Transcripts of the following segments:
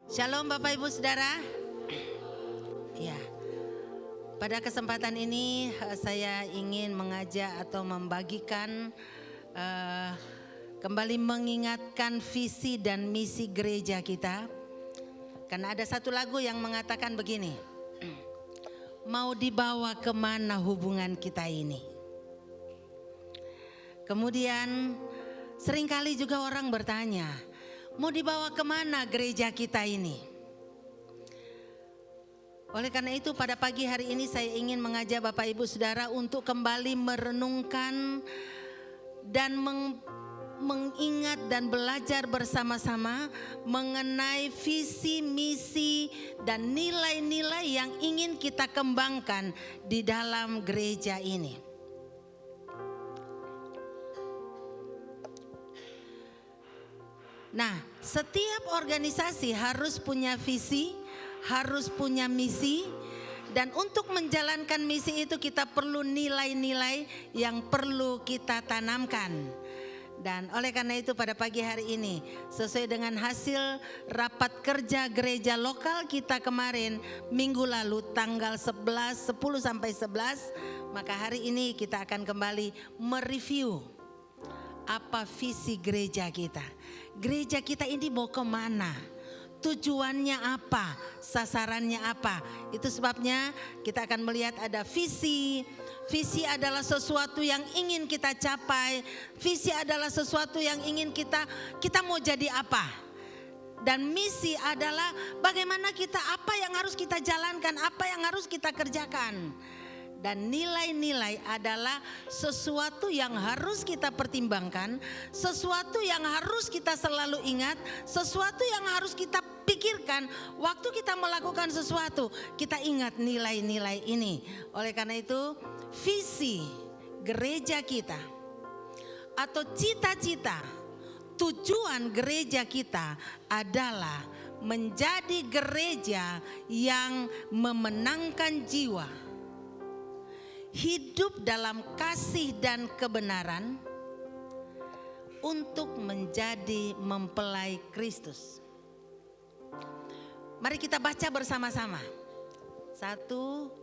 Shalom Bapak Ibu Saudara. Ya, pada kesempatan ini saya ingin mengajak atau membagikan kembali mengingatkan visi dan misi gereja kita. Karena ada satu lagu yang mengatakan begini, mau dibawa kemana hubungan kita ini. Kemudian seringkali juga orang bertanya, mau dibawa kemana gereja kita ini? Oleh karena itu pada pagi hari ini saya ingin mengajak Bapak Ibu Saudara untuk kembali merenungkan dan mengingat dan belajar bersama-sama mengenai visi, misi dan nilai-nilai yang ingin kita kembangkan di dalam gereja ini. Nah, setiap organisasi harus punya visi, harus punya misi, dan untuk menjalankan misi itu kita perlu nilai-nilai yang perlu kita tanamkan. Dan oleh karena itu pada pagi hari ini, sesuai dengan hasil rapat kerja gereja lokal kita kemarin minggu lalu tanggal 10 sampai 11, maka hari ini kita akan kembali mereview apa visi gereja kita. Gereja kita ini mau kemana? Tujuannya apa? Sasarannya apa? Itu sebabnya kita akan melihat ada visi. Visi adalah sesuatu yang ingin kita capai. Visi adalah sesuatu yang ingin kita mau jadi apa? Dan misi adalah bagaimana kita, apa yang harus kita jalankan, apa yang harus kita kerjakan. Dan nilai-nilai adalah sesuatu yang harus kita pertimbangkan, sesuatu yang harus kita selalu ingat, sesuatu yang harus kita pikirkan waktu kita melakukan sesuatu. Kita ingat nilai-nilai ini. Oleh karena itu, visi gereja kita atau cita-cita, tujuan gereja kita adalah menjadi gereja yang memenangkan jiwa, hidup dalam kasih dan kebenaran untuk menjadi mempelai Kristus. Mari kita baca bersama-sama. 1,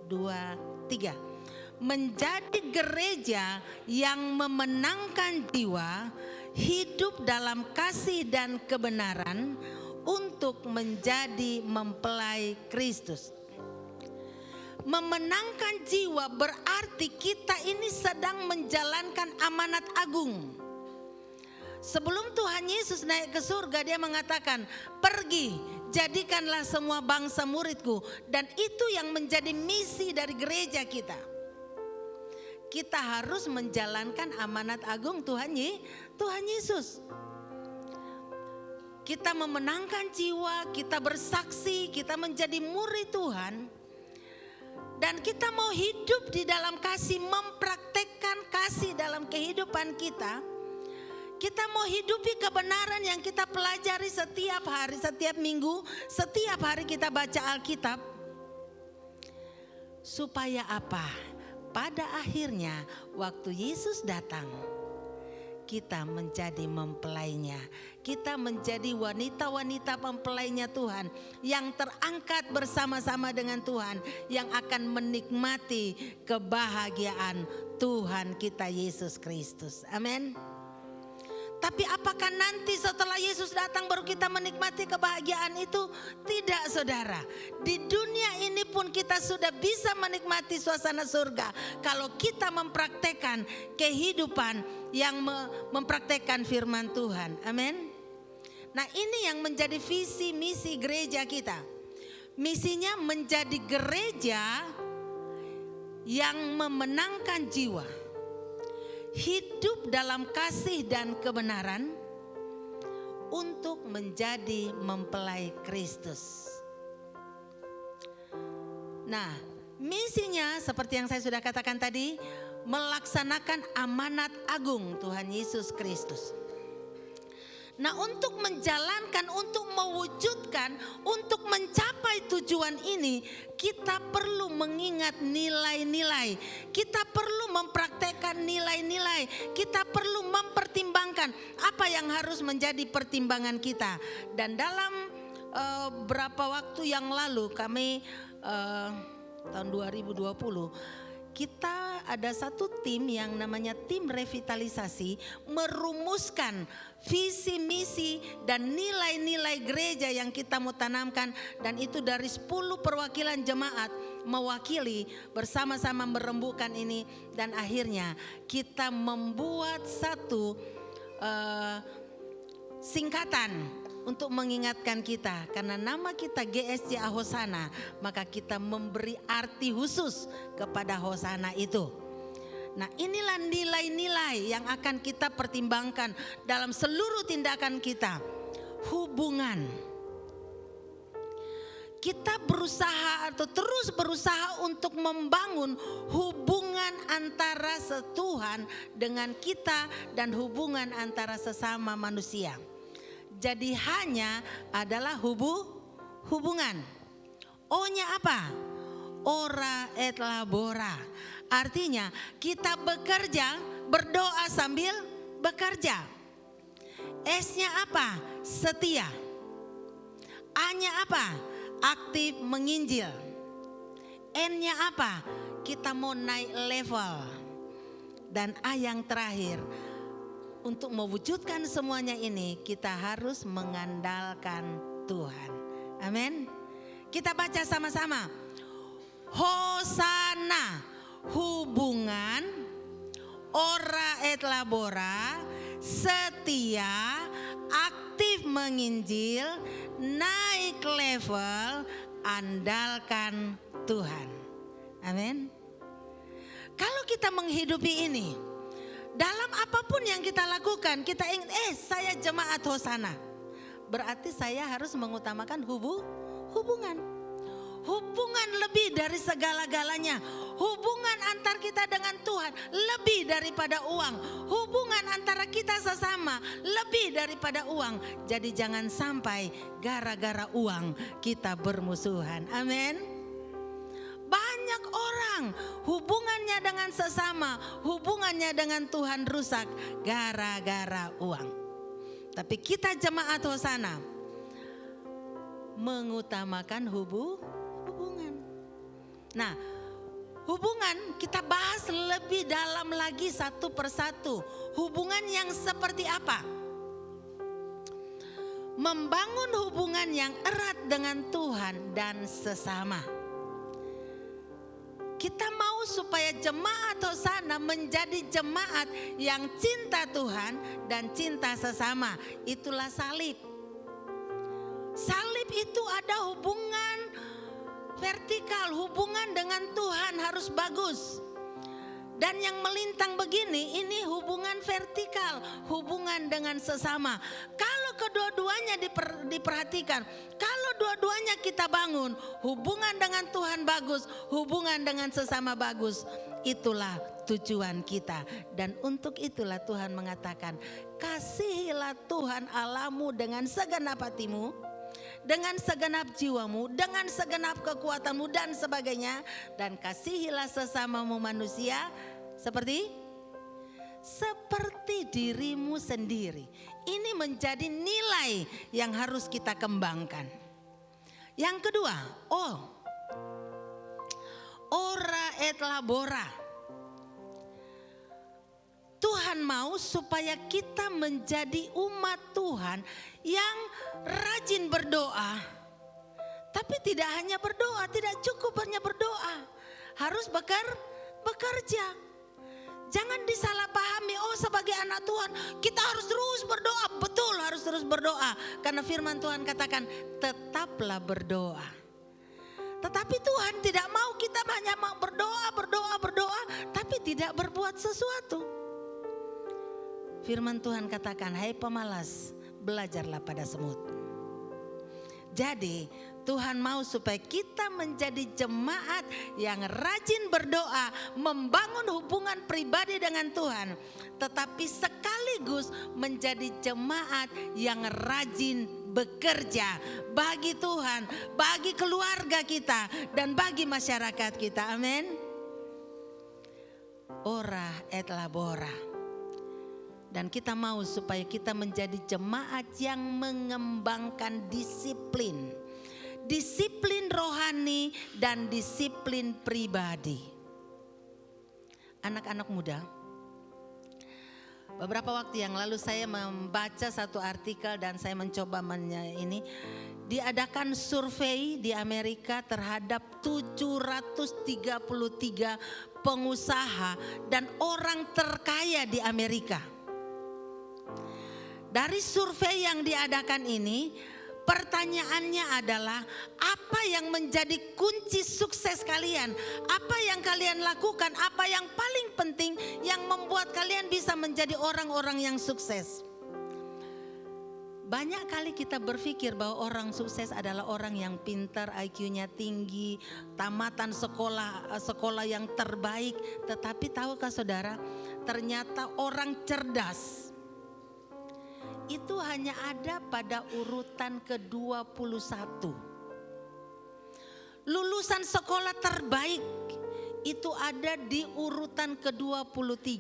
2, 3. Menjadi gereja yang memenangkan jiwa, hidup dalam kasih dan kebenaran untuk menjadi mempelai Kristus. Memenangkan jiwa berarti kita ini sedang menjalankan amanat agung. Sebelum Tuhan Yesus naik ke surga, dia mengatakan, pergi, jadikanlah semua bangsa muridku. Dan itu yang menjadi misi dari gereja kita. Kita harus menjalankan amanat agung Tuhan Yesus. Kita memenangkan jiwa, kita bersaksi, kita menjadi murid Tuhan. Dan kita mau hidup di dalam kasih, mempraktekkan kasih dalam kehidupan kita. Kita mau hidupi kebenaran yang kita pelajari setiap hari, setiap minggu, setiap hari kita baca Alkitab. Supaya apa? Pada akhirnya waktu Yesus datang, kita menjadi mempelainya. Kita menjadi wanita-wanita mempelainya Tuhan, yang terangkat bersama-sama dengan Tuhan, yang akan menikmati kebahagiaan Tuhan kita Yesus Kristus. Amin. Tapi apakah nanti setelah Yesus datang baru kita menikmati kebahagiaan itu? Tidak, saudara. Di dunia ini pun kita sudah bisa menikmati suasana surga kalau kita mempraktekkan kehidupan yang mempraktekkan firman Tuhan. Amin. Nah, ini yang menjadi visi misi gereja kita. Misinya menjadi gereja yang memenangkan jiwa, hidup dalam kasih dan kebenaran untuk menjadi mempelai Kristus. Nah, misinya seperti yang saya sudah katakan tadi, melaksanakan amanat agung Tuhan Yesus Kristus. Nah, untuk menjalankan, untuk mewujudkan, untuk mencapai tujuan ini, kita perlu mengingat nilai-nilai. Kita perlu mempraktekkan nilai-nilai. Kita perlu mempertimbangkan apa yang harus menjadi pertimbangan kita. Dan dalam berapa waktu yang lalu kami tahun 2020 kita ada satu tim yang namanya tim revitalisasi merumuskan visi misi dan nilai-nilai gereja yang kita mau tanamkan, dan itu dari 10 perwakilan jemaat mewakili bersama-sama merembukan ini, dan akhirnya kita membuat satu singkatan untuk mengingatkan kita, karena nama kita GSJ Hosana, maka kita memberi arti khusus kepada Hosana itu. Nah, inilah nilai-nilai yang akan kita pertimbangkan dalam seluruh tindakan kita. Hubungan. Kita berusaha atau terus berusaha untuk membangun hubungan antara Tuhan dengan kita dan hubungan antara sesama manusia. Jadi hanya adalah hubungan. O-nya apa? Ora et labora. Artinya kita bekerja, berdoa sambil bekerja. S-nya apa? Setia. A-nya apa? Aktif menginjil. N-nya apa? Kita mau naik level. Dan A yang terakhir, untuk mewujudkan semuanya ini kita harus mengandalkan Tuhan. Amin. Kita baca sama-sama. Hosana, hubungan, ora et labora, setia, aktif menginjil, naik level, andalkan Tuhan. Amin. Kalau kita menghidupi ini, dalam apapun yang kita lakukan, kita ingin, saya jemaat Hosana. Berarti saya harus mengutamakan hubungan. Hubungan lebih dari segala-galanya. Hubungan antar kita dengan Tuhan lebih daripada uang. Hubungan antara kita sesama lebih daripada uang. Jadi jangan sampai gara-gara uang kita bermusuhan. Amin. Banyak orang hubungannya dengan sesama, hubungannya dengan Tuhan rusak gara-gara uang. Tapi kita jemaat Hosana mengutamakan hubungan. Nah, hubungan kita bahas lebih dalam lagi satu persatu. Hubungan yang seperti apa? Membangun hubungan yang erat dengan Tuhan dan sesama. Kita mau supaya jemaat Hosana menjadi jemaat yang cinta Tuhan dan cinta sesama. Itulah salib. Salib itu ada hubungan vertikal, hubungan dengan Tuhan harus bagus. Dan yang melintang begini, ini hubungan vertikal, hubungan dengan sesama. Kalau kedua-duanya diperhatikan, kalau dua-duanya kita bangun, hubungan dengan Tuhan bagus, hubungan dengan sesama bagus, itulah tujuan kita. Dan untuk itulah Tuhan mengatakan, kasihilah Tuhan Allahmu dengan segenap hatimu, dengan segenap jiwamu, dengan segenap kekuatanmu dan sebagainya. Dan kasihilah sesamamu manusia seperti dirimu sendiri. Ini menjadi nilai yang harus kita kembangkan. Yang kedua, ora et labora. Tuhan mau supaya kita menjadi umat Tuhan yang rajin berdoa. Tapi tidak hanya berdoa, tidak cukup hanya berdoa. Harus bekerja. Jangan disalahpahami, sebagai anak Tuhan kita harus terus berdoa. Betul, harus terus berdoa. Karena firman Tuhan katakan, tetaplah berdoa. Tetapi Tuhan tidak mau kita hanya mau berdoa, tapi tidak berbuat sesuatu. Firman Tuhan katakan, hai pemalas, belajarlah pada semut. Jadi Tuhan mau supaya kita menjadi jemaat yang rajin berdoa, membangun hubungan pribadi dengan Tuhan. Tetapi sekaligus menjadi jemaat yang rajin bekerja bagi Tuhan, bagi keluarga kita, dan bagi masyarakat kita. Amin. Ora et labora. Dan kita mau supaya kita menjadi jemaat yang mengembangkan disiplin. Disiplin rohani dan disiplin pribadi. Anak-anak muda, beberapa waktu yang lalu saya membaca satu artikel dan saya mencoba ini. Diadakan survei di Amerika terhadap 733 pengusaha dan orang terkaya di Amerika. Dari survei yang diadakan ini, pertanyaannya adalah apa yang menjadi kunci sukses kalian? Apa yang kalian lakukan? Apa yang paling penting yang membuat kalian bisa menjadi orang-orang yang sukses? Banyak kali kita berpikir bahwa orang sukses adalah orang yang pintar, IQ-nya tinggi, tamatan sekolah yang terbaik. Tetapi tahukah saudara, ternyata orang cerdas itu hanya ada pada urutan ke-21. Lulusan sekolah terbaik itu ada di urutan ke-23.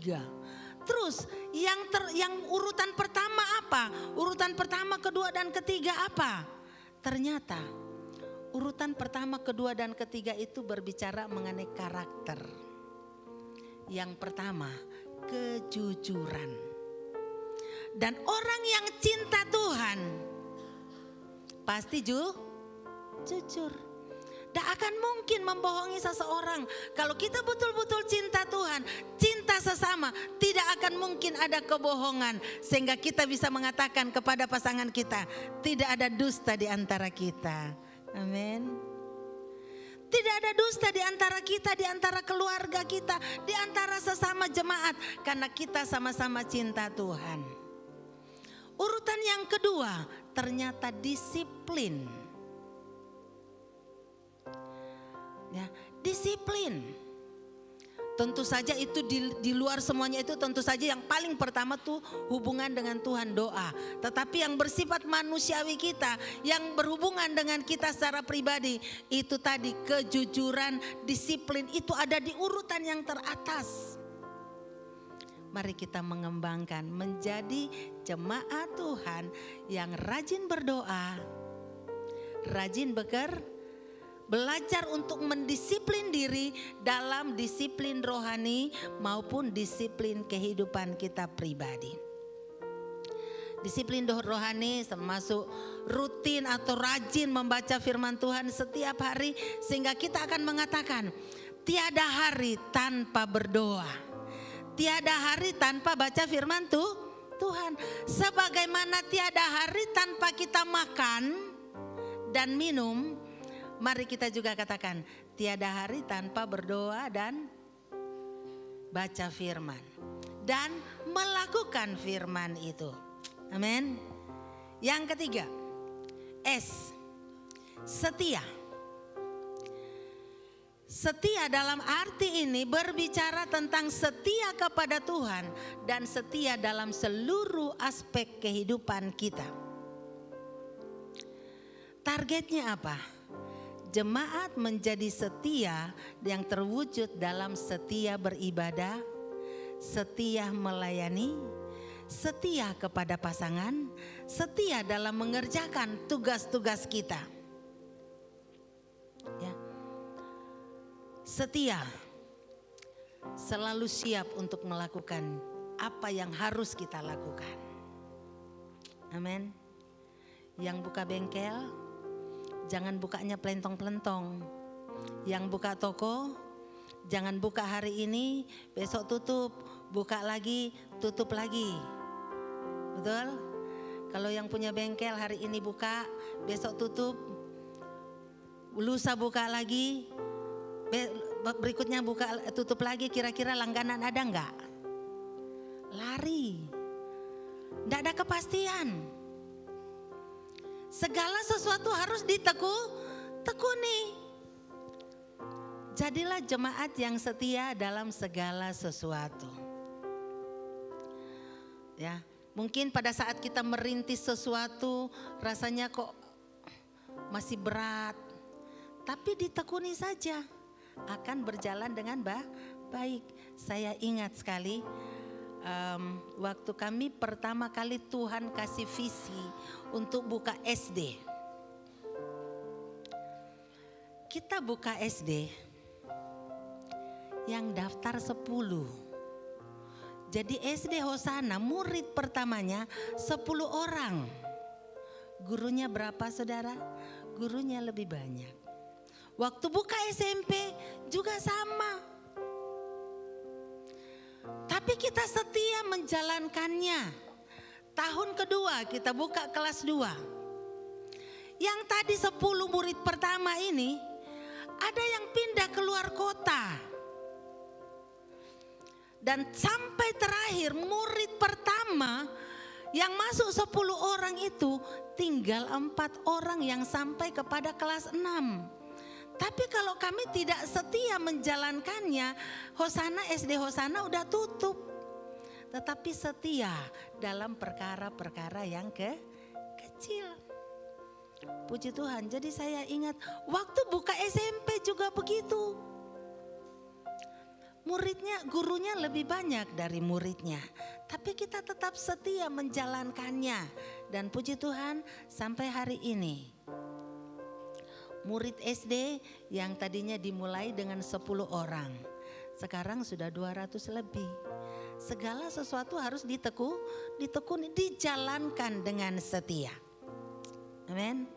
Terus yang urutan pertama apa? Urutan pertama, kedua dan ketiga apa? Ternyata urutan pertama, kedua dan ketiga itu berbicara mengenai karakter. Yang pertama, kejujuran. Dan orang yang cinta Tuhan pasti jujur. Tidak akan mungkin membohongi seseorang. Kalau kita betul-betul cinta Tuhan, cinta sesama, tidak akan mungkin ada kebohongan. Sehingga kita bisa mengatakan kepada pasangan kita, tidak ada dusta di antara kita. Amin. Tidak ada dusta di antara kita, di antara keluarga kita, di antara sesama jemaat. Karena kita sama-sama cinta Tuhan. Urutan yang kedua, ternyata disiplin. Ya, disiplin. Tentu saja itu di luar semuanya itu tentu saja yang paling pertama tuh hubungan dengan Tuhan, doa. Tetapi yang bersifat manusiawi kita, yang berhubungan dengan kita secara pribadi, itu tadi kejujuran, disiplin itu ada di urutan yang teratas. Mari kita mengembangkan menjadi jemaat Tuhan yang rajin berdoa, rajin belajar untuk mendisiplin diri dalam disiplin rohani maupun disiplin kehidupan kita pribadi. Disiplin rohani termasuk rutin atau rajin membaca firman Tuhan setiap hari sehingga kita akan mengatakan tiada hari tanpa berdoa. Tiada hari tanpa baca firman Tuhan. Sebagaimana tiada hari tanpa kita makan dan minum, mari kita juga katakan tiada hari tanpa berdoa dan baca firman. Dan melakukan firman itu. Amin. Yang ketiga, S, setia. Setia dalam arti ini berbicara tentang setia kepada Tuhan dan setia dalam seluruh aspek kehidupan kita. Targetnya apa? Jemaat menjadi setia yang terwujud dalam setia beribadah, setia melayani, setia kepada pasangan, setia dalam mengerjakan tugas-tugas kita. Ya. Setia, selalu siap untuk melakukan apa yang harus kita lakukan. Amin. Yang buka bengkel, jangan bukanya pelentong-pelentong. Yang buka toko, jangan buka hari ini, besok tutup, buka lagi, tutup lagi. Betul? Kalau yang punya bengkel hari ini buka, besok tutup, lusa buka lagi, berikutnya buka tutup lagi, kira-kira langganan ada enggak? Lari. Enggak ada kepastian. Segala sesuatu harus ditekuni. Jadilah jemaat yang setia dalam segala sesuatu. Ya, mungkin pada saat kita merintis sesuatu rasanya kok masih berat. Tapi ditekuni saja. Akan berjalan dengan baik. Saya ingat sekali waktu kami pertama kali Tuhan kasih visi untuk buka SD. Kita buka SD, yang daftar 10. Jadi SD Hosana murid pertamanya 10 orang. Gurunya berapa saudara? Gurunya lebih banyak. Waktu buka SMP juga sama. Tapi kita setia menjalankannya. Tahun kedua kita buka kelas 2. Yang tadi 10 murid pertama ini, ada yang pindah keluar kota. Dan sampai terakhir murid pertama yang masuk 10 orang itu tinggal 4 orang yang sampai kepada kelas 6. Tapi kalau kami tidak setia menjalankannya, SD Hosana udah tutup. Tetapi setia dalam perkara-perkara yang kecil. Puji Tuhan, jadi saya ingat waktu buka SMP juga begitu. Gurunya lebih banyak dari muridnya. Tapi kita tetap setia menjalankannya. Dan puji Tuhan sampai hari ini. Murid SD yang tadinya dimulai dengan 10 orang. Sekarang sudah 200 lebih. Segala sesuatu harus ditekuni, dijalankan dengan setia. Amin.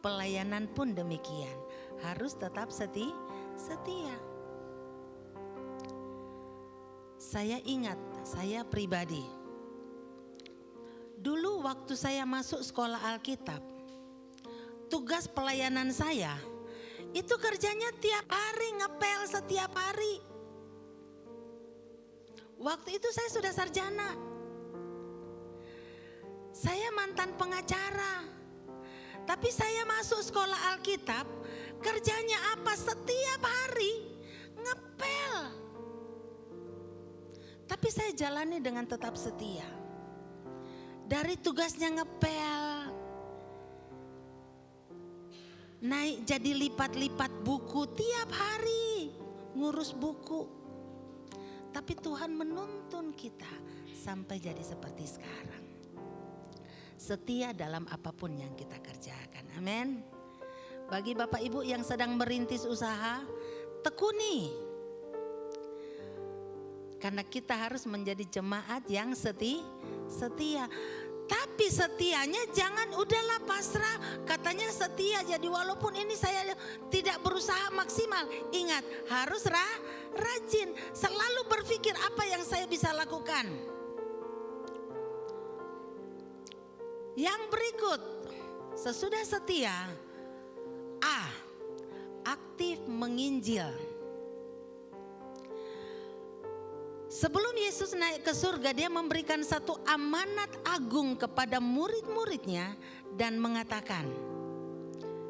Pelayanan pun demikian. Harus tetap setia. Saya ingat, saya pribadi. Dulu waktu saya masuk sekolah Alkitab, tugas pelayanan saya itu kerjanya tiap hari, ngepel setiap hari. Waktu itu saya sudah sarjana. Saya mantan pengacara. Tapi saya masuk sekolah Alkitab, kerjanya apa? Setiap hari ngepel. Tapi saya jalani dengan tetap setia. Dari tugasnya ngepel, naik jadi lipat-lipat buku tiap hari, ngurus buku. Tapi Tuhan menuntun kita sampai jadi seperti sekarang. Setia dalam apapun yang kita kerjakan. Amin. Bagi Bapak Ibu yang sedang merintis usaha, tekuni. Karena kita harus menjadi jemaat yang setia. Tapi setianya jangan udahlah pasrah, katanya setia. Jadi walaupun ini saya tidak berusaha maksimal, ingat harus rajin. Selalu berpikir apa yang saya bisa lakukan. Yang berikut, sesudah setia, A, aktif menginjil. Sebelum Yesus naik ke surga, dia memberikan satu amanat agung kepada murid-muridnya dan mengatakan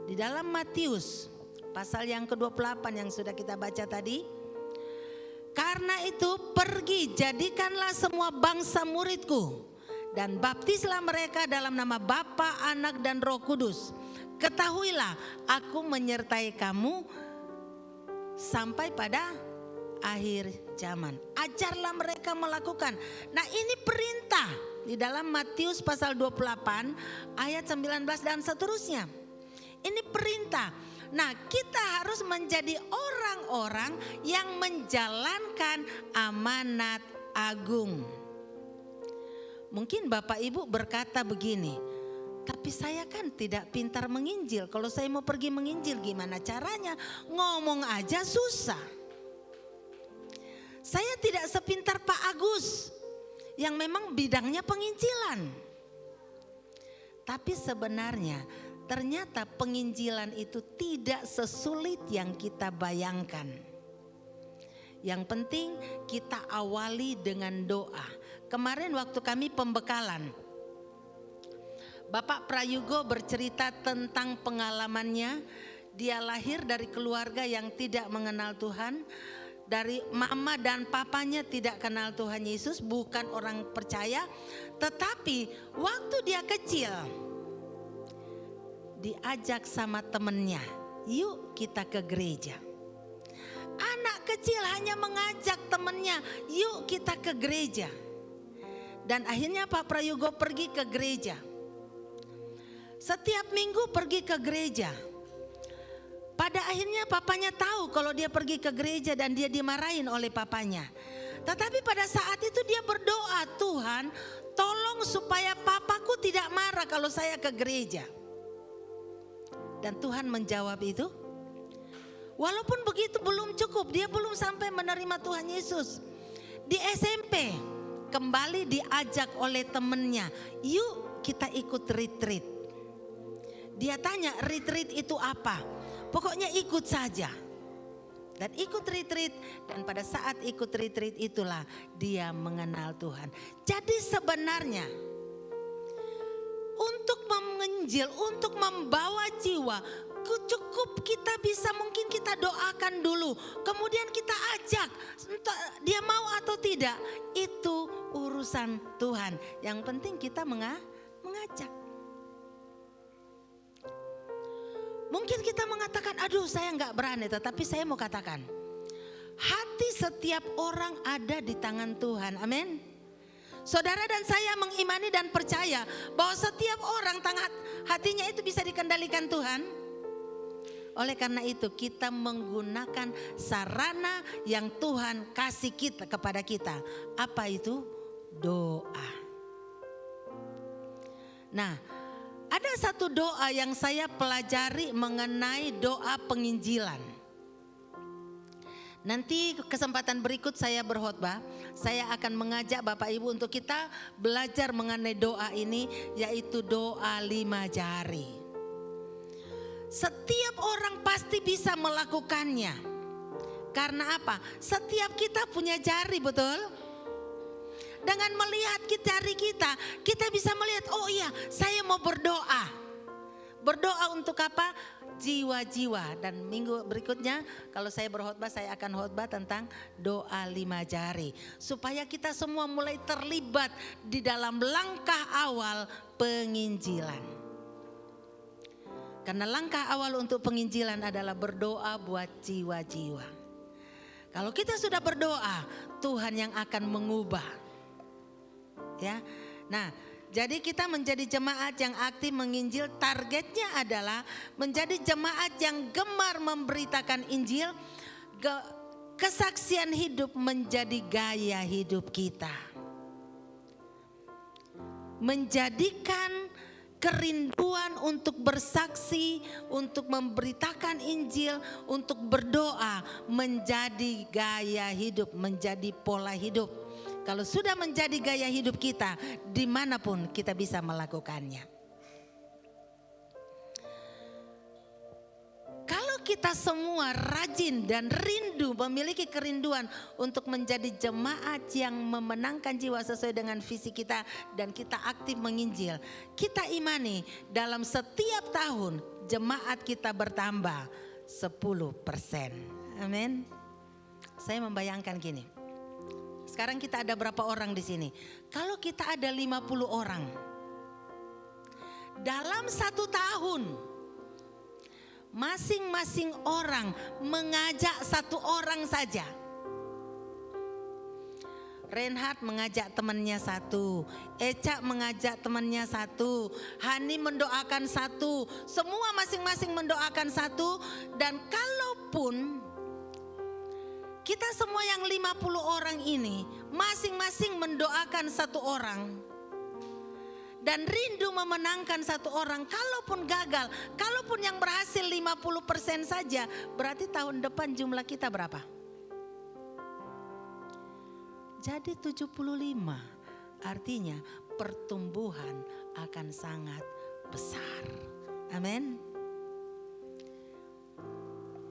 di dalam Matius pasal yang ke-28 yang sudah kita baca tadi, karena itu pergi jadikanlah semua bangsa muridku dan baptislah mereka dalam nama Bapa, Anak dan Roh Kudus. Ketahuilah aku menyertai kamu sampai pada akhir zaman. Ajarlah mereka melakukan. Nah, ini perintah di dalam Matius pasal 28 ayat 19 dan seterusnya. Ini perintah. Nah, kita harus menjadi orang-orang yang menjalankan amanat agung. Mungkin Bapak Ibu berkata begini, tapi saya kan tidak pintar menginjil. Kalau saya mau pergi menginjil gimana caranya? Ngomong aja susah. Saya tidak sepintar Pak Agus yang memang bidangnya penginjilan. Tapi sebenarnya ternyata penginjilan itu tidak sesulit yang kita bayangkan. Yang penting kita awali dengan doa. Kemarin waktu kami pembekalan, Bapak Prayugo bercerita tentang pengalamannya. Dia lahir dari keluarga yang tidak mengenal Tuhan. Dari mama dan papanya tidak kenal Tuhan Yesus, bukan orang percaya. Tetapi waktu dia kecil, diajak sama temennya, yuk kita ke gereja. Anak kecil hanya mengajak temennya, yuk kita ke gereja. Dan akhirnya Pak Prayogo pergi ke gereja. Setiap minggu pergi ke gereja. Pada akhirnya papanya tahu kalau dia pergi ke gereja dan dia dimarahin oleh papanya. Tetapi pada saat itu dia berdoa, Tuhan tolong supaya papaku tidak marah kalau saya ke gereja. Dan Tuhan menjawab itu. Walaupun begitu belum cukup, dia belum sampai menerima Tuhan Yesus. Di SMP kembali diajak oleh temennya, yuk kita ikut retreat. Dia tanya retreat itu apa? Pokoknya ikut saja. Dan ikut retreat, dan pada saat ikut retreat itulah dia mengenal Tuhan. Jadi sebenarnya untuk menginjil, untuk membawa jiwa, cukup kita bisa, mungkin kita doakan dulu, kemudian kita ajak, entah dia mau atau tidak, itu urusan Tuhan. Yang penting kita mengajak. Mungkin kita mengatakan, aduh saya nggak berani, tetapi saya mau katakan, hati setiap orang ada di tangan Tuhan, amin. Saudara dan saya mengimani dan percaya bahwa setiap orang hatinya itu bisa dikendalikan Tuhan. Oleh karena itu kita menggunakan sarana yang Tuhan kasih kita kepada kita. Apa itu? Doa. Nah, ada satu doa yang saya pelajari mengenai doa penginjilan. Nanti kesempatan berikut saya berkhotbah, saya akan mengajak Bapak Ibu untuk kita belajar mengenai doa ini, yaitu doa 5 jari. Setiap orang pasti bisa melakukannya. Karena apa? Setiap kita punya jari, betul? Dengan melihat jari kita, kita bisa melihat, oh iya saya mau berdoa. Berdoa untuk apa? Jiwa-jiwa. Dan minggu berikutnya kalau saya berkhotbah, saya akan khotbah tentang doa 5 jari. Supaya kita semua mulai terlibat di dalam langkah awal penginjilan. Karena langkah awal untuk penginjilan adalah berdoa buat jiwa-jiwa. Kalau kita sudah berdoa, Tuhan yang akan mengubah. Ya, nah, jadi kita menjadi jemaat yang aktif menginjil, targetnya adalah menjadi jemaat yang gemar memberitakan Injil, kesaksian hidup menjadi gaya hidup kita. Menjadikan kerinduan untuk bersaksi, untuk memberitakan Injil, untuk berdoa menjadi gaya hidup, menjadi pola hidup. Kalau sudah menjadi gaya hidup kita, dimanapun kita bisa melakukannya. Kalau kita semua rajin dan rindu, memiliki kerinduan untuk menjadi jemaat yang memenangkan jiwa sesuai dengan visi kita, dan kita aktif menginjil, kita imani dalam setiap tahun jemaat kita bertambah 10%. Amin. Saya membayangkan gini. Sekarang kita ada berapa orang di sini? Kalau kita ada 50 orang. Dalam 1 tahun, masing-masing orang mengajak 1 orang saja. Reinhard mengajak temannya 1, Eca mengajak temannya 1, Hani mendoakan 1, semua masing-masing mendoakan 1. Dan kalaupun kita semua yang 50 orang ini masing-masing mendoakan 1 orang dan rindu memenangkan 1 orang, kalaupun gagal, kalaupun yang berhasil 50% saja, berarti tahun depan jumlah kita berapa? Jadi 75. Artinya pertumbuhan akan sangat besar. Amin.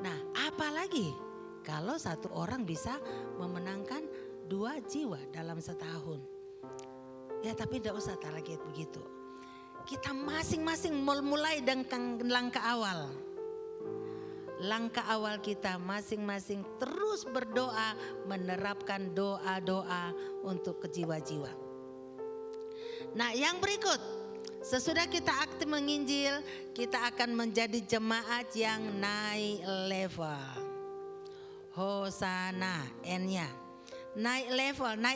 Nah, apalagi kalau 1 orang bisa memenangkan 2 jiwa dalam setahun. Ya tapi tidak usah target begitu. Kita masing-masing mulai dengan langkah awal. Langkah awal kita masing-masing terus berdoa, menerapkan doa-doa untuk ke jiwa-jiwa. Nah, yang berikut, sesudah kita aktif menginjil, kita akan menjadi jemaat yang naik level. Hosana, N-nya. Naik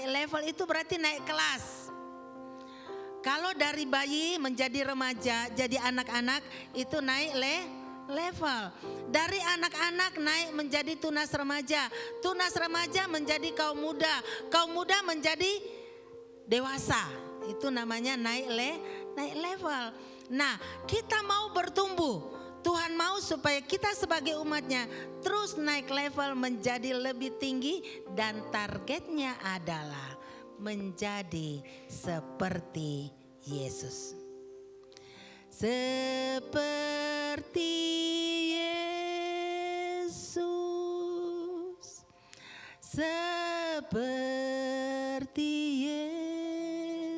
level itu berarti naik kelas. Kalau dari bayi menjadi remaja, jadi anak-anak, itu naik level. Dari anak-anak naik menjadi tunas remaja. Tunas remaja menjadi kaum muda. Kaum muda menjadi dewasa. Itu namanya naik level. Nah, kita mau bertumbuh. Tuhan mau supaya kita sebagai umatnya terus naik level menjadi lebih tinggi. Dan targetnya adalah menjadi seperti Yesus. Seperti Yesus. Seperti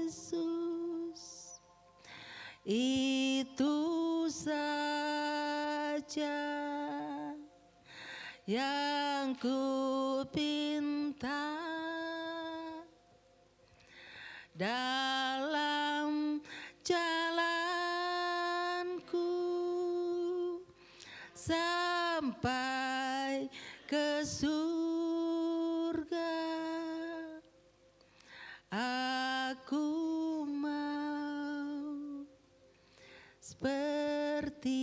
Yesus. Itu saja yang ku pinta dalam jalanku sampai ke surga. Aku mau seperti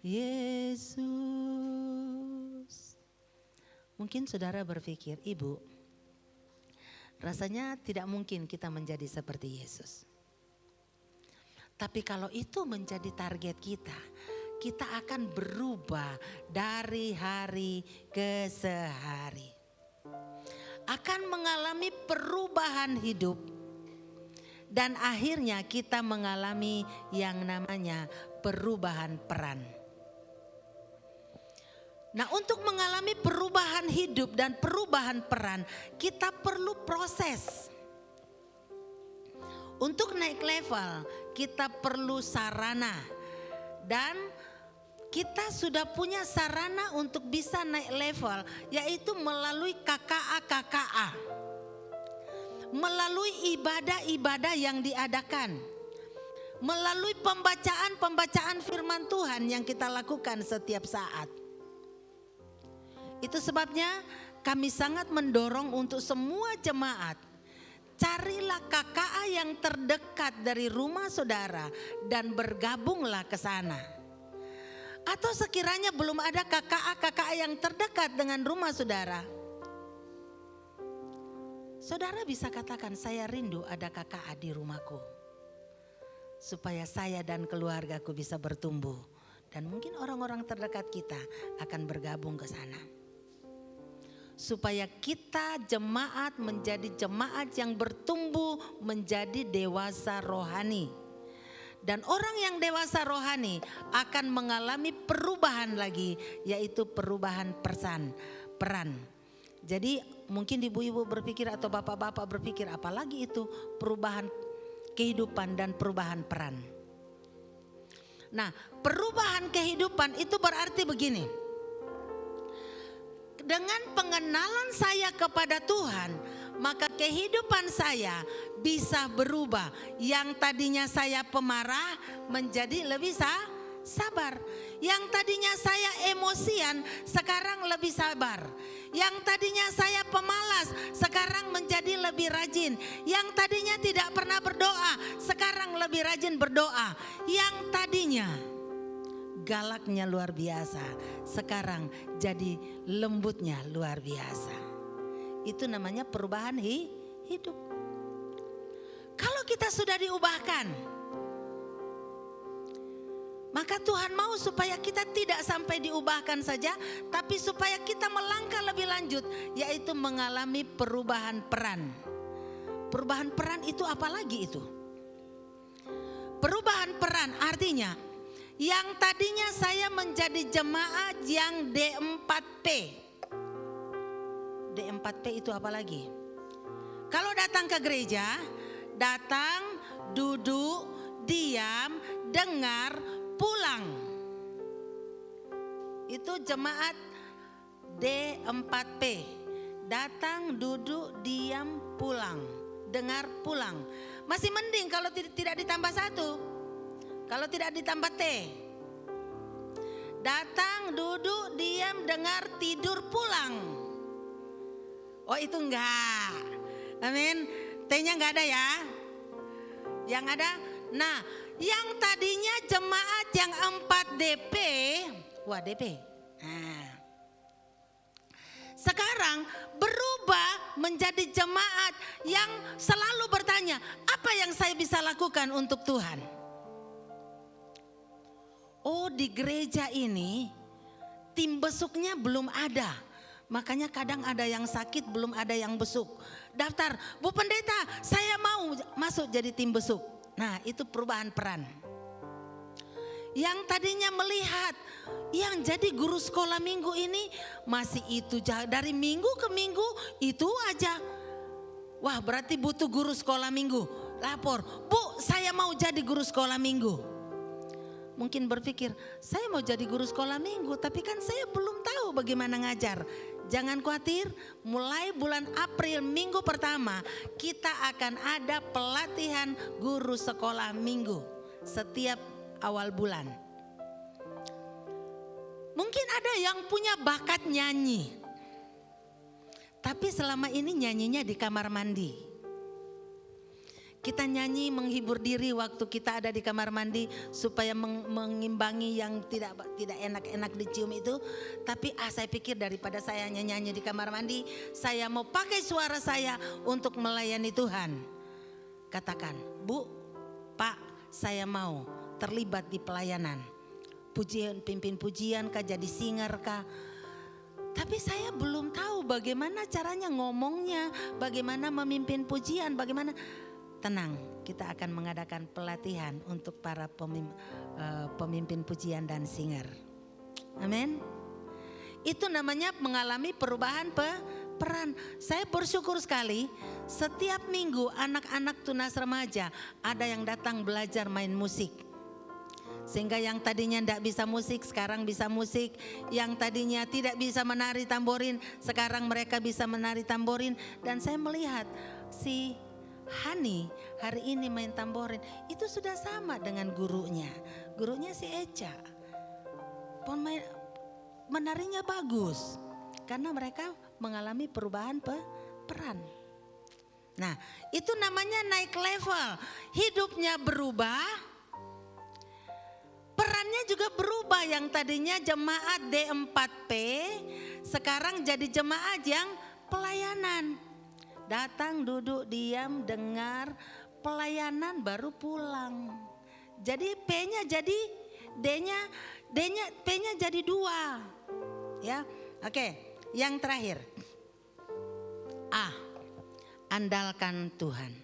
Yesus. Mungkin saudara berpikir, Ibu, rasanya tidak mungkin kita menjadi seperti Yesus. Tapi kalau itu menjadi target kita, kita akan berubah dari hari ke sehari. Akan mengalami perubahan hidup. Dan akhirnya kita mengalami yang namanya perubahan peran. Nah, untuk mengalami perubahan hidup dan perubahan peran, kita perlu proses. Untuk naik level, kita perlu sarana. Dan kita sudah punya sarana untuk bisa naik level, yaitu melalui KKA. Melalui ibadah-ibadah yang diadakan. Melalui pembacaan firman Tuhan yang kita lakukan setiap saat. Itu sebabnya kami sangat mendorong untuk semua jemaat, carilah KKA yang terdekat dari rumah saudara dan bergabunglah ke sana. Atau sekiranya belum ada KKA yang terdekat dengan rumah saudara, saudara bisa katakan, saya rindu ada KKA di rumahku. Supaya saya dan keluargaku bisa bertumbuh. Dan mungkin orang-orang terdekat kita akan bergabung ke sana. Supaya kita jemaat menjadi jemaat yang bertumbuh menjadi dewasa rohani. Dan orang yang dewasa rohani akan mengalami perubahan lagi, yaitu perubahan peran. Jadi mungkin ibu-ibu berpikir atau bapak-bapak berpikir, apalagi itu perubahan kehidupan dan perubahan peran. Nah, perubahan kehidupan itu berarti begini. Dengan pengenalan saya kepada Tuhan, maka kehidupan saya bisa berubah. Yang tadinya saya pemarah menjadi lebih sabar. Yang tadinya saya emosian sekarang lebih sabar. Yang tadinya saya pemalas sekarang menjadi lebih rajin. Yang tadinya tidak pernah berdoa sekarang lebih rajin berdoa. Yang tadinya galaknya luar biasa sekarang jadi lembutnya luar biasa. Itu namanya perubahan hidup. Kalau kita sudah diubahkan, maka Tuhan mau supaya kita tidak sampai diubahkan saja, tapi supaya kita melangkah lebih lanjut, yaitu mengalami perubahan peran. Perubahan peran itu apa lagi itu? Perubahan peran artinya yang tadinya saya menjadi jemaat yang D4P. D4P itu apa lagi? Kalau datang ke gereja, datang, duduk, diam, dengar, pulang. Itu jemaat D4P. Datang, duduk, diam, pulang. Dengar, pulang. Masih mending kalau tidak ditambah satu. Kalau tidak ditambah T. Datang, duduk, diam, dengar, tidur, pulang. Oh itu enggak. Amin. T-nya enggak ada ya. Yang ada, nah yang tadinya jemaat yang 4 DP, wah DP. Nah, sekarang berubah menjadi jemaat yang selalu bertanya, apa yang saya bisa lakukan untuk Tuhan? Oh, di gereja ini tim besuknya belum ada. Makanya kadang ada yang sakit, belum ada yang besuk. Daftar, Bu Pendeta, saya mau masuk jadi tim besuk. Nah, itu perubahan peran. Yang tadinya melihat, yang jadi guru sekolah minggu ini masih itu, dari minggu ke minggu itu aja. Wah, berarti butuh guru sekolah minggu. Lapor, Bu, saya mau jadi guru sekolah minggu. Mungkin berpikir, saya mau jadi guru sekolah minggu, tapi kan saya belum tahu bagaimana ngajar. Jangan khawatir, mulai bulan April minggu pertama kita akan ada pelatihan guru sekolah minggu setiap awal bulan. Mungkin ada yang punya bakat nyanyi, tapi selama ini nyanyinya di kamar mandi. Kita nyanyi menghibur diri waktu kita ada di kamar mandi supaya mengimbangi yang tidak enak-enak dicium itu. Tapi saya pikir daripada saya nyanyi di kamar mandi, saya mau pakai suara saya untuk melayani Tuhan. Katakan, Bu, Pak, saya mau terlibat di pelayanan. Pujian, pimpin pujian kah, jadi singer kah? Tapi saya belum tahu bagaimana caranya ngomongnya, bagaimana memimpin pujian, bagaimana. Tenang, kita akan mengadakan pelatihan untuk para pemimpin pujian dan singer. Amin. Itu namanya mengalami perubahan peran. Saya bersyukur sekali, setiap minggu anak-anak tunas remaja ada yang datang belajar main musik. Sehingga yang tadinya tidak bisa musik sekarang bisa musik. Yang tadinya tidak bisa menari tamborin sekarang mereka bisa menari tamborin. Dan saya melihat si Hani hari ini main tamborin itu sudah sama dengan gurunya. Gurunya si Eca. Menarinya bagus karena mereka mengalami perubahan peran. Nah, itu namanya naik level. Hidupnya berubah. Perannya juga berubah, yang tadinya jemaat D4P sekarang jadi jemaat yang pelayanan. Datang, duduk, diam, dengar, pelayanan baru pulang. Jadi P-nya jadi P-nya jadi 2. Ya. Oke, yang terakhir. A, andalkan Tuhan.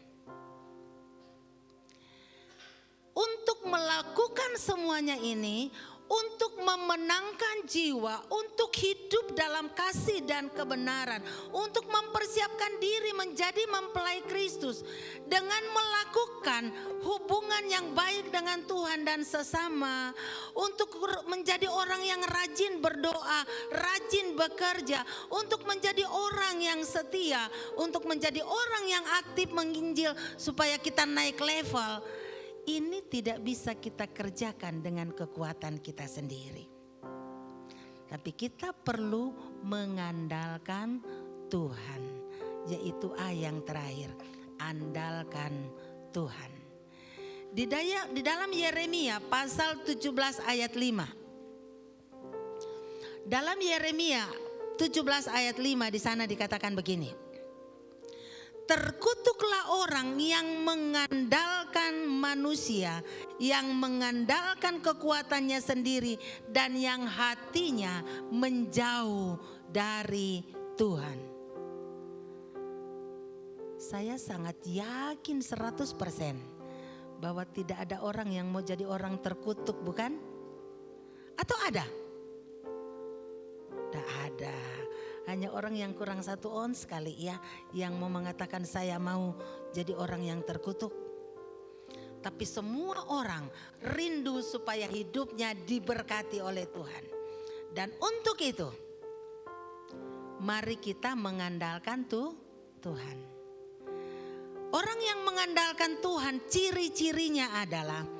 Untuk melakukan semuanya ini, untuk memenangkan jiwa, untuk hidup dalam kasih dan kebenaran, untuk mempersiapkan diri menjadi mempelai Kristus dengan melakukan hubungan yang baik dengan Tuhan dan sesama, untuk menjadi orang yang rajin berdoa, rajin bekerja, untuk menjadi orang yang setia, untuk menjadi orang yang aktif menginjil supaya kita naik level. Ini tidak bisa kita kerjakan dengan kekuatan kita sendiri. Tapi kita perlu mengandalkan Tuhan. Yaitu A yang terakhir, andalkan Tuhan. Di dalam Yeremia pasal 17 ayat 5. Dalam Yeremia 17 ayat 5 di sana dikatakan begini. Terkutuklah orang yang mengandalkan manusia, yang mengandalkan kekuatannya sendiri, dan yang hatinya menjauh dari Tuhan. Saya sangat yakin 100% bahwa tidak ada orang yang mau jadi orang terkutuk, bukan? Atau ada? Tidak ada. Hanya orang yang kurang 1 ons kali ya yang mau mengatakan saya mau jadi orang yang terkutuk. Tapi semua orang rindu supaya hidupnya diberkati oleh Tuhan. Dan untuk itu mari kita mengandalkan Tuhan. Orang yang mengandalkan Tuhan ciri-cirinya adalah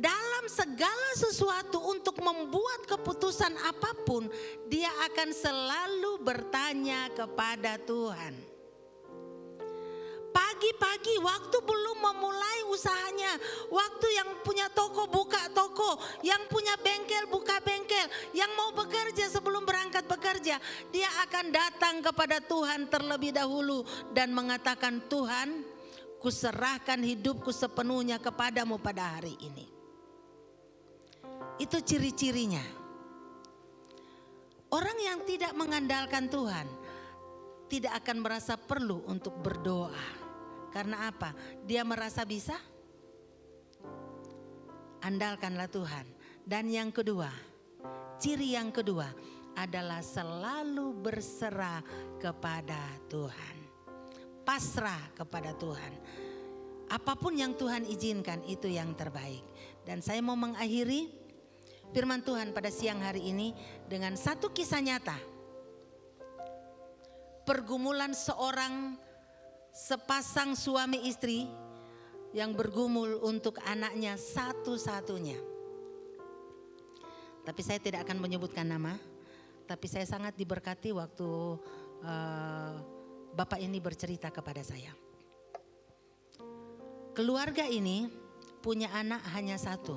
dalam segala sesuatu untuk membuat keputusan apapun, dia akan selalu bertanya kepada Tuhan. Pagi Pagi-pagi waktu belum memulai usahanya, waktu yang punya toko buka toko, yang punya bengkel buka bengkel, yang mau bekerja sebelum berangkat bekerja, dia akan datang kepada Tuhan terlebih dahulu dan mengatakan, Tuhan, kuserahkan hidupku sepenuhnya kepadamu pada hari ini. Itu ciri-cirinya. Orang yang tidak mengandalkan Tuhan tidak akan merasa perlu untuk berdoa. Karena apa? Dia merasa bisa? Andalkanlah Tuhan. Dan yang kedua, ciri yang kedua adalah selalu berserah kepada Tuhan. Pasrah kepada Tuhan. Apapun yang Tuhan izinkan itu yang terbaik. Dan saya mau mengakhiri firman Tuhan pada siang hari ini dengan satu kisah nyata. Pergumulan sepasang suami istri yang bergumul untuk anaknya satu-satunya. Tapi saya tidak akan menyebutkan nama, tapi saya sangat diberkati waktu Bapak ini bercerita kepada saya. Keluarga ini punya anak hanya satu,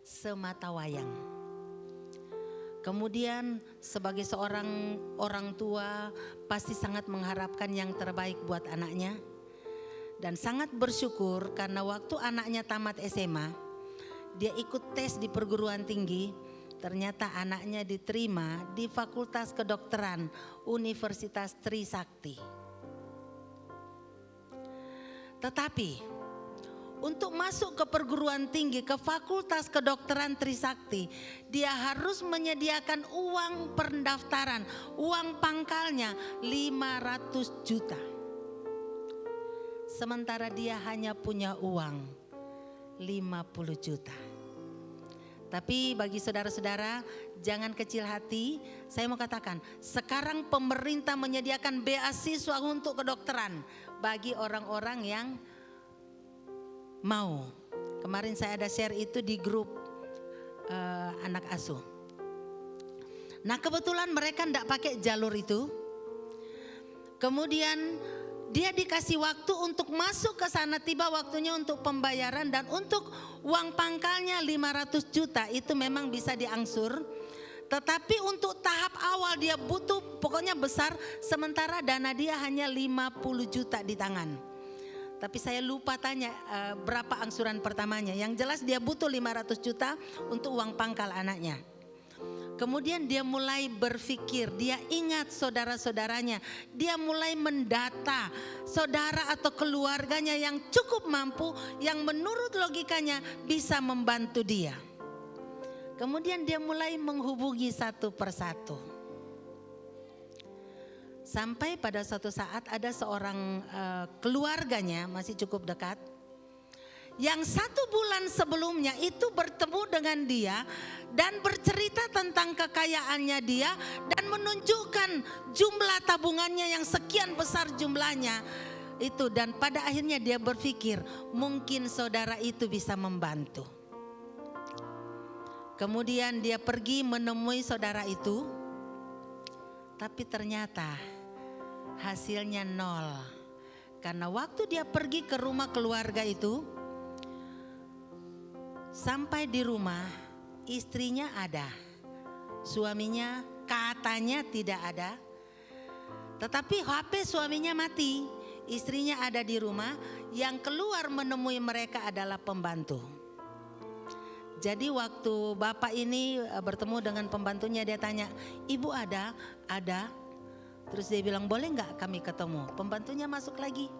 sematawayang. Kemudian sebagai seorang orang tua pasti sangat mengharapkan yang terbaik buat anaknya. Dan sangat bersyukur karena waktu anaknya tamat SMA, dia ikut tes di perguruan tinggi. Ternyata anaknya diterima di Fakultas Kedokteran Universitas Trisakti. Tetapi untuk masuk ke perguruan tinggi, ke Fakultas Kedokteran Trisakti, dia harus menyediakan uang pendaftaran, uang pangkalnya 500 juta. Sementara dia hanya punya uang 50 juta. Tapi bagi saudara-saudara, jangan kecil hati. Saya mau katakan, sekarang pemerintah menyediakan beasiswa untuk kedokteran bagi orang-orang yang mau. Kemarin saya ada share itu di grup anak asuh. Nah kebetulan mereka tidak pakai jalur itu. Kemudian dia dikasih waktu untuk masuk ke sana, tiba waktunya untuk pembayaran dan untuk uang pangkalnya 500 juta itu memang bisa diangsur. Tetapi untuk tahap awal dia butuh pokoknya besar, sementara dana dia hanya 50 juta di tangan. Tapi saya lupa tanya berapa angsuran pertamanya. Yang jelas dia butuh 500 juta untuk uang pangkal anaknya. Kemudian dia mulai berpikir, dia ingat saudara-saudaranya. Dia mulai mendata saudara atau keluarganya yang cukup mampu, yang menurut logikanya bisa membantu dia. Kemudian dia mulai menghubungi satu persatu. Sampai pada suatu saat ada seorang keluarganya masih cukup dekat. Yang 1 bulan sebelumnya itu bertemu dengan dia dan bercerita tentang kekayaannya dia. Dan menunjukkan jumlah tabungannya yang sekian besar jumlahnya itu. Dan pada akhirnya dia berpikir mungkin saudara itu bisa membantu. Kemudian dia pergi menemui saudara itu. Tapi ternyata hasilnya nol. Karena waktu dia pergi ke rumah keluarga itu, sampai di rumah istrinya ada, suaminya katanya tidak ada. Tetapi HP suaminya mati, istrinya ada di rumah, yang keluar menemui mereka adalah pembantu. Jadi waktu bapak ini bertemu dengan pembantunya, dia tanya, ibu ada? Ada. Terus dia bilang, boleh nggak kami ketemu? Pembantunya masuk lagi.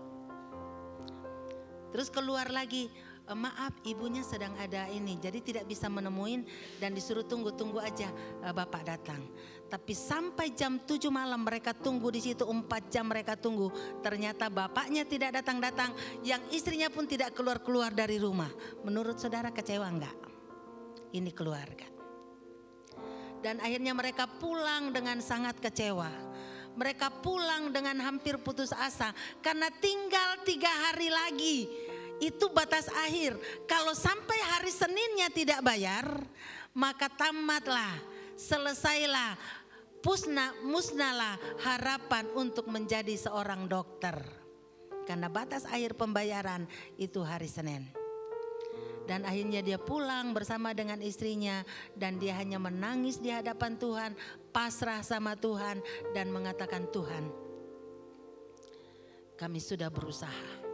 Terus keluar lagi, maaf ibunya sedang ada ini, jadi tidak bisa menemuin dan disuruh tunggu aja bapak datang. Tapi sampai jam 7 malam mereka tunggu di situ, 4 jam mereka tunggu. Ternyata bapaknya tidak datang-datang, yang istrinya pun tidak keluar-keluar dari rumah. Menurut saudara kecewa enggak? Ini keluarga. Dan akhirnya mereka pulang dengan sangat kecewa. Mereka pulang dengan hampir putus asa karena tinggal 3 hari lagi. Itu batas akhir. Kalau sampai hari Seninnya tidak bayar, maka tamatlah, selesailah musnahlah harapan untuk menjadi seorang dokter. Karena batas akhir pembayaran itu hari Senin. Dan akhirnya dia pulang bersama dengan istrinya dan dia hanya menangis di hadapan Tuhan, pasrah sama Tuhan dan mengatakan, Tuhan, kami sudah berusaha.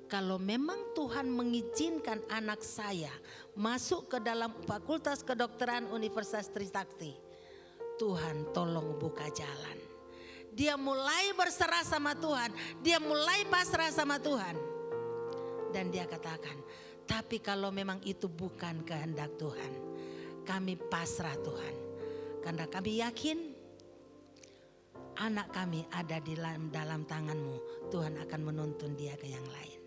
Kalau memang Tuhan mengizinkan anak saya masuk ke dalam Fakultas Kedokteran Universitas Trisakti, Tuhan tolong buka jalan. Dia mulai berserah sama Tuhan, dia mulai pasrah sama Tuhan. Dan dia katakan, tapi kalau memang itu bukan kehendak Tuhan, kami pasrah Tuhan. Karena kami yakin anak kami ada di dalam tangan-Mu, Tuhan akan menuntun dia ke yang lain.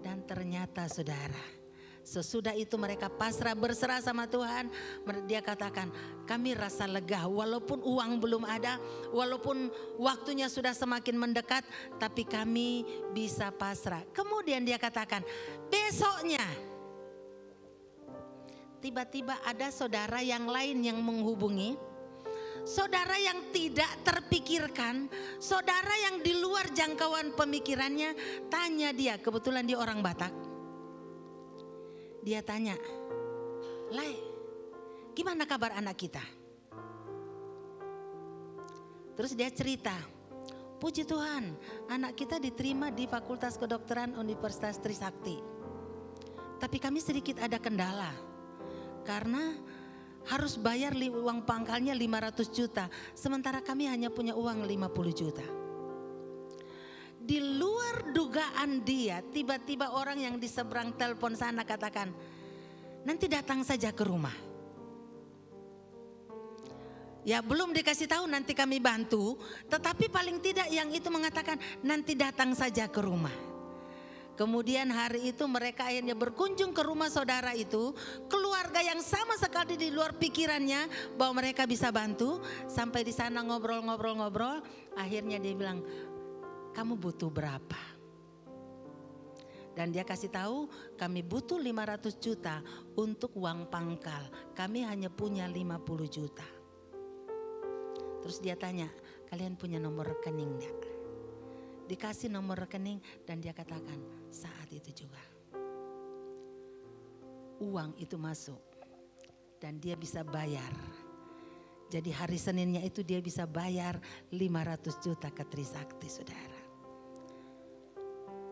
Dan ternyata saudara, sesudah itu mereka pasrah berserah sama Tuhan. Dia katakan, kami rasa lega walaupun uang belum ada, walaupun waktunya sudah semakin mendekat, tapi kami bisa pasrah. Kemudian dia katakan, besoknya tiba-tiba ada saudara yang lain yang menghubungi. Saudara yang tidak terpikirkan, saudara yang di luar jangkauan pemikirannya, tanya dia, kebetulan dia orang Batak. Dia tanya, Lai, gimana kabar anak kita? Terus dia cerita, puji Tuhan, anak kita diterima di Fakultas Kedokteran Universitas Trisakti. Tapi kami sedikit ada kendala, karena harus bayar uang pangkalnya 500 juta, sementara kami hanya punya uang 50 juta. Di luar dugaan dia, tiba-tiba orang yang di seberang telepon sana katakan, nanti datang saja ke rumah. Ya belum dikasih tahu nanti kami bantu, tetapi paling tidak yang itu mengatakan nanti datang saja ke rumah. Kemudian hari itu mereka akhirnya berkunjung ke rumah saudara itu, keluarga yang sama sekali di luar pikirannya bahwa mereka bisa bantu. Sampai di sana ngobrol-ngobrol, akhirnya dia bilang, kamu butuh berapa? Dan dia kasih tahu, kami butuh 500 juta untuk uang pangkal, kami hanya punya 50 juta. Terus dia tanya, kalian punya nomor rekening enggak? Dikasih nomor rekening dan dia katakan, saat itu juga uang itu masuk dan dia bisa bayar. Jadi hari Seninnya itu dia bisa bayar 500 juta ke Trisakti, saudara.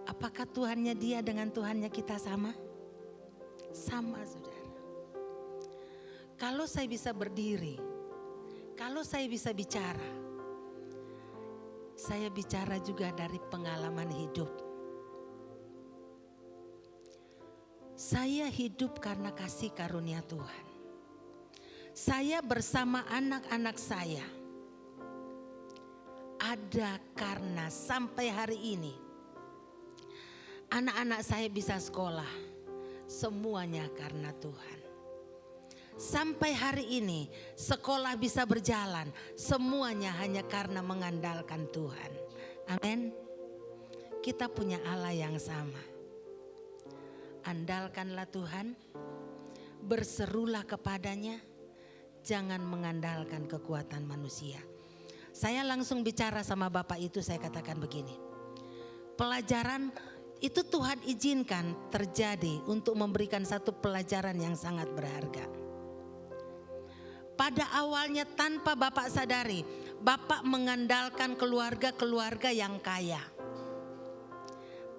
Apakah Tuhannya dia dengan Tuhannya kita sama? Sama, saudara. Kalau saya bisa berdiri, kalau saya bisa bicara, saya bicara juga dari pengalaman hidup. Saya hidup karena kasih karunia Tuhan. Saya bersama anak-anak saya ada karena sampai hari ini anak-anak saya bisa sekolah, semuanya karena Tuhan. Sampai hari ini sekolah bisa berjalan, semuanya hanya karena mengandalkan Tuhan. Amin. Kita punya Allah yang sama. Andalkanlah Tuhan, berserulah kepadanya, jangan mengandalkan kekuatan manusia. Saya langsung bicara sama bapak itu, saya katakan begini, pelajaran itu Tuhan izinkan terjadi untuk memberikan satu pelajaran yang sangat berharga. Pada awalnya tanpa Bapak sadari, Bapak mengandalkan keluarga-keluarga yang kaya.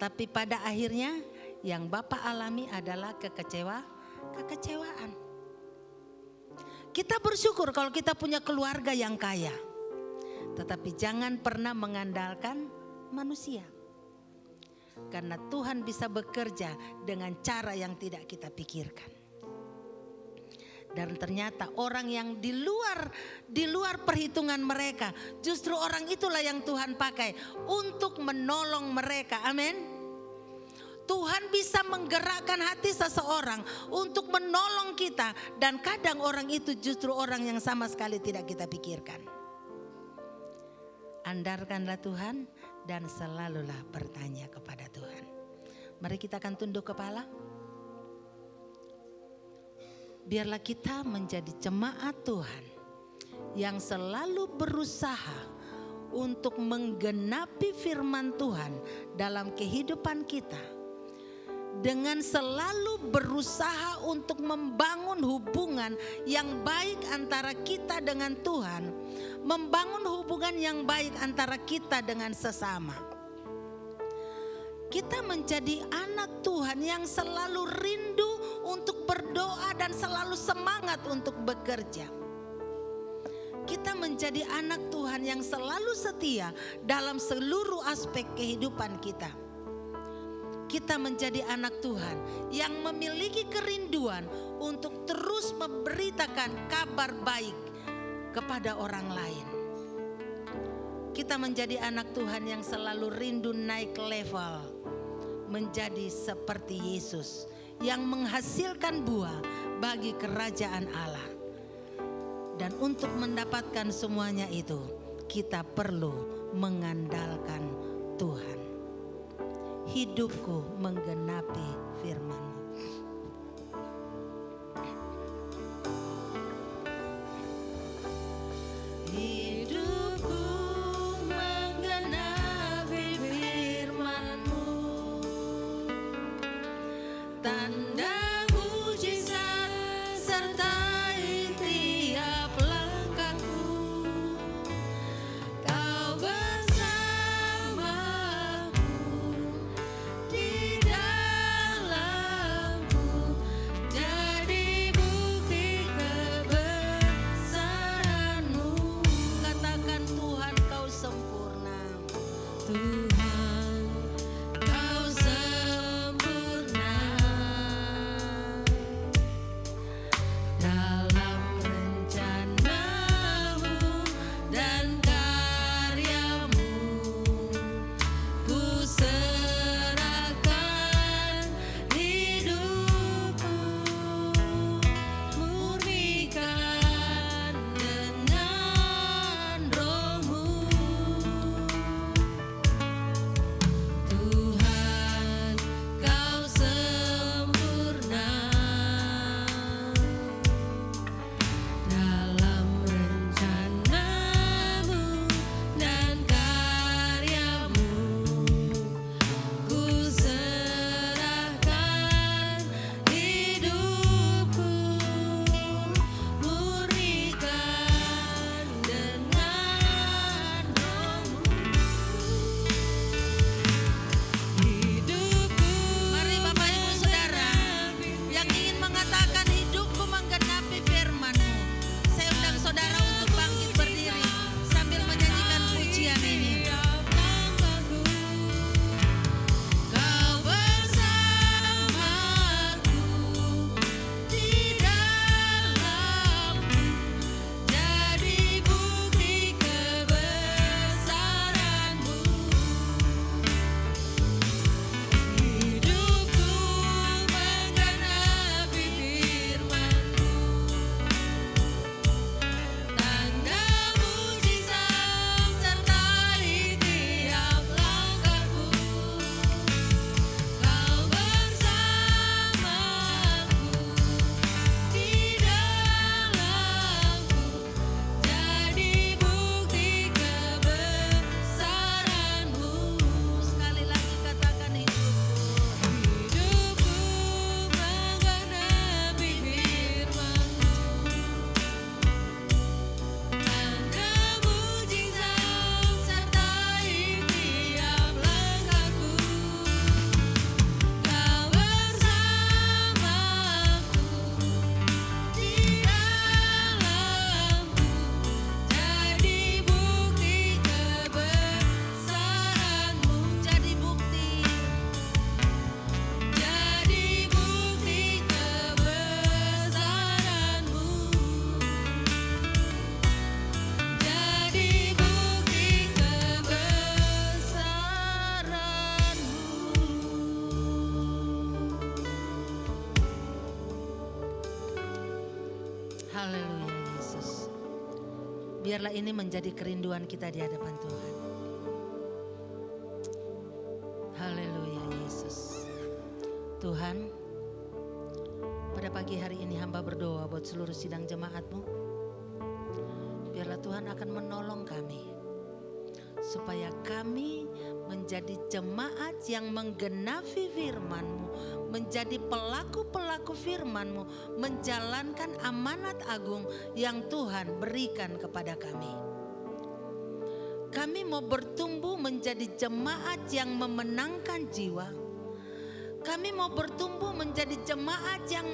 Tapi pada akhirnya yang Bapak alami adalah kekecewaan. Kita bersyukur kalau kita punya keluarga yang kaya. Tetapi jangan pernah mengandalkan manusia. Karena Tuhan bisa bekerja dengan cara yang tidak kita pikirkan. Dan ternyata orang yang di luar perhitungan mereka, justru orang itulah yang Tuhan pakai untuk menolong mereka. Amin. Tuhan bisa menggerakkan hati seseorang untuk menolong kita, dan kadang orang itu justru orang yang sama sekali tidak kita pikirkan. Andalkanlah Tuhan dan selalulah bertanya kepada Tuhan. Mari kita akan tunduk kepala. Biarlah kita menjadi jemaat Tuhan yang selalu berusaha untuk menggenapi firman Tuhan dalam kehidupan kita, dengan selalu berusaha untuk membangun hubungan yang baik antara kita dengan Tuhan, membangun hubungan yang baik antara kita dengan sesama. Kita menjadi anak Tuhan yang selalu rindu untuk berdoa dan selalu semangat untuk bekerja. Kita menjadi anak Tuhan yang selalu setia dalam seluruh aspek kehidupan kita. Kita menjadi anak Tuhan yang memiliki kerinduan untuk terus memberitakan kabar baik kepada orang lain. Kita menjadi anak Tuhan yang selalu rindu naik level, menjadi seperti Yesus yang menghasilkan buah bagi kerajaan Allah. Dan untuk mendapatkan semuanya itu, kita perlu mengandalkan Tuhan. Hidupku menggenapi firman-Mu. Hidupku menggenapi firman-Mu. Tanda mujizat sertai tiap langkahku. Kau bersamaku di dalamku, jadi bukti kebesaran-Mu. Katakan, Tuhan, Kau sempurna. Tuhan, Kau sempurna dalam rencana-Mu dan karya-Mu. Ku serahkan hidupku, murnikan dengan Roh-Mu. Tuhan, Kau sempurna dalam rencana-Mu dan karya-Mu. Ku serahkan hidupku, murnikan dengan Roh-Mu. Hidupku. Mari Bapak Ibu Saudara yang ingin mengatakan hidupku menggenapi firman-Mu, saya undang saudara untuk bangkit berdiri sambil menyanyikan pujian ini. Kau bersamaku di dalamku, jadi bukti kebesaran-Mu. Hidupku menggenapi firman-Mu. Tanda mujizat sertai tiap langkahku. Kau bersamaku di dalamku, jadi bukti kebesaran-Mu. Sekali lagi katakan, hidupku menggenapi firman-Mu. Tanda mujizat sertai tiap langkahku. Kau bersamaku di dalamku, jadi bukti kebesaran-Mu. Jadi bukti kebesaran-Mu. Jadi bukti kebesaran-Mu. Haleluya Yesus. Biarlah ini menjadi kerinduan kita di hadapan Tuhan. Haleluya Yesus. Tuhan, pada pagi hari ini hamba berdoa buat seluruh sidang jemaat-Mu. Biarlah Tuhan akan menolong kami supaya kami menjadi jemaat yang menggenapi firman-Mu, menjadi pelaku-pelaku firman-Mu, menjalankan amanat agung yang Tuhan berikan kepada kami. Kami mau bertumbuh menjadi jemaat yang memenangkan jiwa. Kami mau bertumbuh menjadi jemaat yang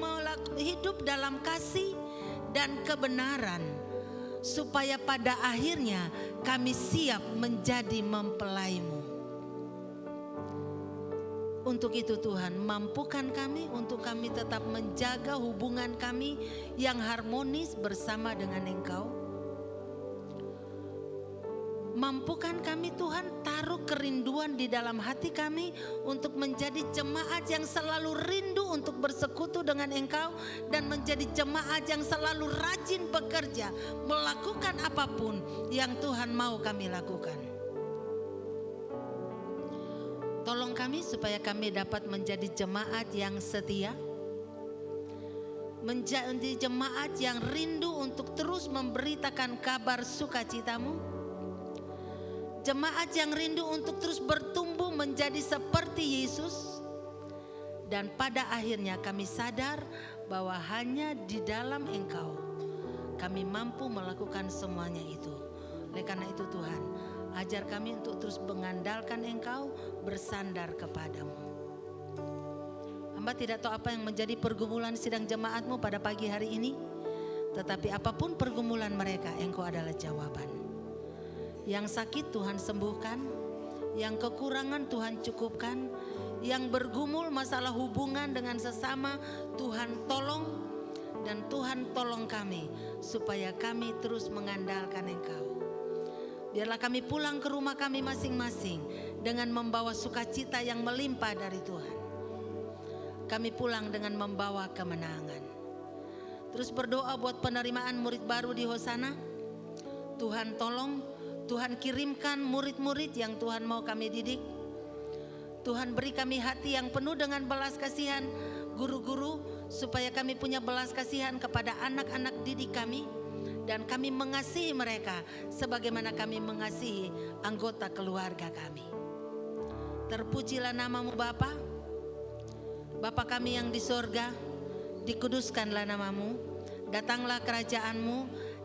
hidup dalam kasih dan kebenaran, supaya pada akhirnya kami siap menjadi mempelai-Mu. Untuk itu Tuhan, mampukan kami untuk kami tetap menjaga hubungan kami yang harmonis bersama dengan Engkau. Mampukan kami Tuhan, taruh kerinduan di dalam hati kami untuk menjadi jemaat yang selalu rindu untuk bersekutu dengan Engkau, dan menjadi jemaat yang selalu rajin bekerja, melakukan apapun yang Tuhan mau kami lakukan. Tolong kami supaya kami dapat menjadi jemaat yang setia, menjadi jemaat yang rindu untuk terus memberitakan kabar sukacita-Mu, jemaat yang rindu untuk terus bertumbuh menjadi seperti Yesus. Dan pada akhirnya kami sadar bahwa hanya di dalam Engkau kami mampu melakukan semuanya itu. Oleh karena itu Tuhan, ajar kami untuk terus mengandalkan Engkau, bersandar kepadamu. Hamba tidak tahu apa yang menjadi pergumulan sidang jemaat-Mu pada pagi hari ini, tetapi apapun pergumulan mereka, Engkau adalah jawaban. Yang sakit Tuhan sembuhkan, yang kekurangan Tuhan cukupkan, yang bergumul masalah hubungan dengan sesama Tuhan tolong, dan Tuhan tolong kami supaya kami terus mengandalkan Engkau. Biarlah kami pulang ke rumah kami masing-masing dengan membawa sukacita yang melimpah dari Tuhan. Kami pulang dengan membawa kemenangan. Terus berdoa buat penerimaan murid baru di Hosana. Tuhan tolong, Tuhan kirimkan murid-murid yang Tuhan mau kami didik. Tuhan beri kami hati yang penuh dengan belas kasihan guru-guru, supaya kami punya belas kasihan kepada anak-anak didik kami. Dan kami mengasihi mereka sebagaimana kami mengasihi anggota keluarga kami. Terpujilah nama-Mu Bapa. Bapa kami yang di sorga, dikuduskanlah nama-Mu. Datanglah kerajaan-Mu,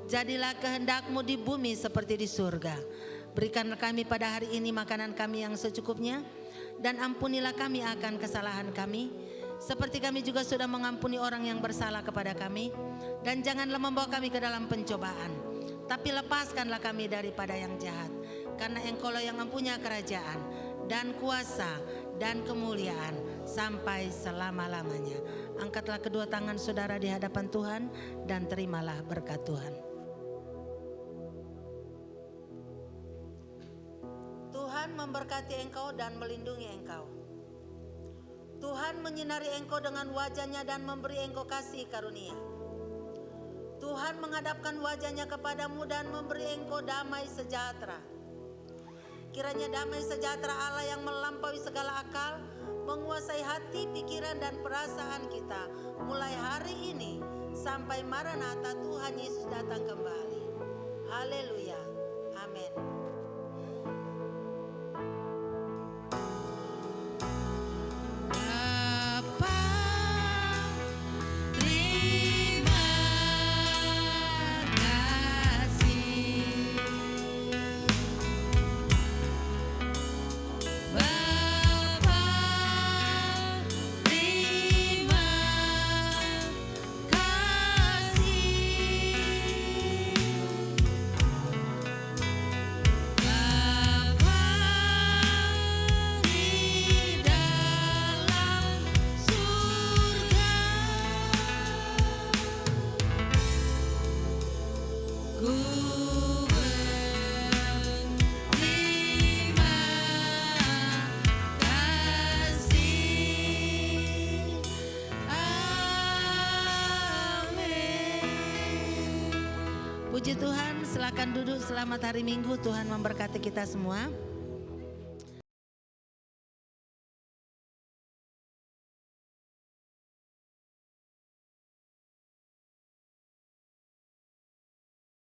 jadilah kehendak-Mu di bumi seperti di surga. Berikanlah kami pada hari ini makanan kami yang secukupnya, dan ampunilah kami akan kesalahan kami, seperti kami juga sudah mengampuni orang yang bersalah kepada kami. Dan janganlah membawa kami ke dalam pencobaan, tapi lepaskanlah kami daripada yang jahat. Karena Engkau-lah yang mempunyai kerajaan dan kuasa dan kemuliaan sampai selama-lamanya. Angkatlah kedua tangan saudara di hadapan Tuhan dan terimalah berkat Tuhan. Tuhan memberkati engkau dan melindungi engkau. Tuhan menyinari engkau dengan wajah-Nya dan memberi engkau kasih karunia. Tuhan menghadapkan wajah-Nya kepadamu dan memberi engkau damai sejahtera. Kiranya damai sejahtera Allah yang melampaui segala akal menguasai hati, pikiran dan perasaan kita mulai hari ini sampai Maranatha Tuhan Yesus datang kembali. Haleluya. Amin. Puji Tuhan, silakan duduk. Selamat hari Minggu, Tuhan memberkati kita semua.